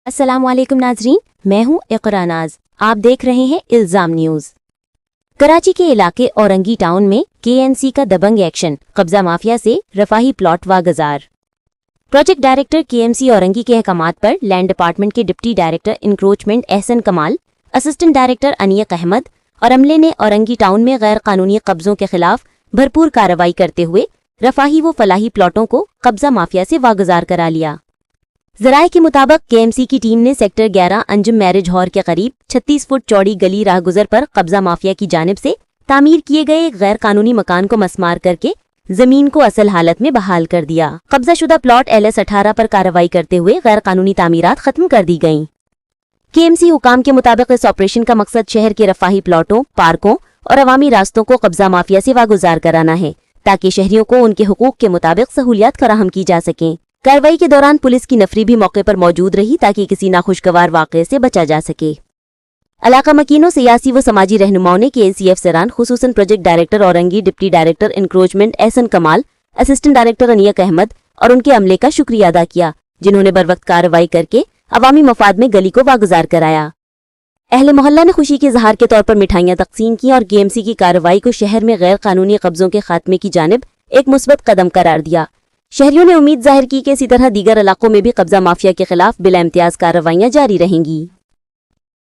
अस्सलाम वालेकुम नाजरीन, मैं हूं इकरा नाज। आप देख रहे हैं इल्जाम न्यूज। कराची के इलाके औरंगी टाउन में केएनसी का दबंग एक्शन, कब्जा माफिया से रफाही प्लॉट वागजार। प्रोजेक्ट डायरेक्टर केएमसी औरंगी के अहकामात पर लैंड डिपार्टमेंट के deputy director encroachment Ehsan Kamal, assistant director Aneek Ahmad और अमले ने औरंगी टाउन में गैर कानूनी कब्जों के खिलाफ भरपूर कार्रवाई करते हुए रफाही व फलाही प्लॉटों को कब्जा माफिया से वागजार करा लिया। जराये के मुताबिक केएमसी की टीम ने सेक्टर 11 अंजुम मैरिज हॉल के करीब 36 फुट चौड़ी गली राहगुजर पर कब्जा माफिया की जानिब से तामीर किए गए एक गैर कानूनी मकान को मसमार करके जमीन को असल हालत में बहाल कर दिया। कब्जा शुदा प्लॉट LS 18 पर कार्रवाई करते हुए गैर कानूनी तामीरात खत्म कर दी गयी। केएमसी हुकाम के मुताबिक इस ऑपरेशन का मकसद शहर के रफाही प्लॉटों, पार्कों और अवामी रास्तों को कब्जा माफिया से वागुजार कराना है, ताकि शहरियों को उनके हुकूक के मुताबिक सहूलियात फराहम की जा सकें। कार्रवाई के दौरान पुलिस की नफरी भी मौके पर मौजूद रही, ताकि किसी नाखुशगवार वाक़े से बचा जा सके। इलाका मकीनों, सियासी व समाजी रहनुमाओं ने KNCF सरान, खुसूसन project director Orangi, deputy director encroachment Ehsan Kamal, assistant director Aneek Ahmad और उनके अमले का शुक्रिया अदा किया, जिन्होंने बरवक्त कार्रवाई करके अवामी मफाद में गली को वागुजार कराया। अहले मोहल्ला ने खुशी के इजहार के तौर पर मिठाइयां तकसीम की और KMC की कार्रवाई को शहर में गैर कानूनी कब्जों के खात्मे की जानिब एक मुस्बत कदम करार दिया। शहरियों ने उम्मीद जाहिर की कि इसी तरह दीगर इलाकों में भी कब्जा माफिया के खिलाफ बिला इम्तियाज कार्रवाइयां जारी रहेंगी।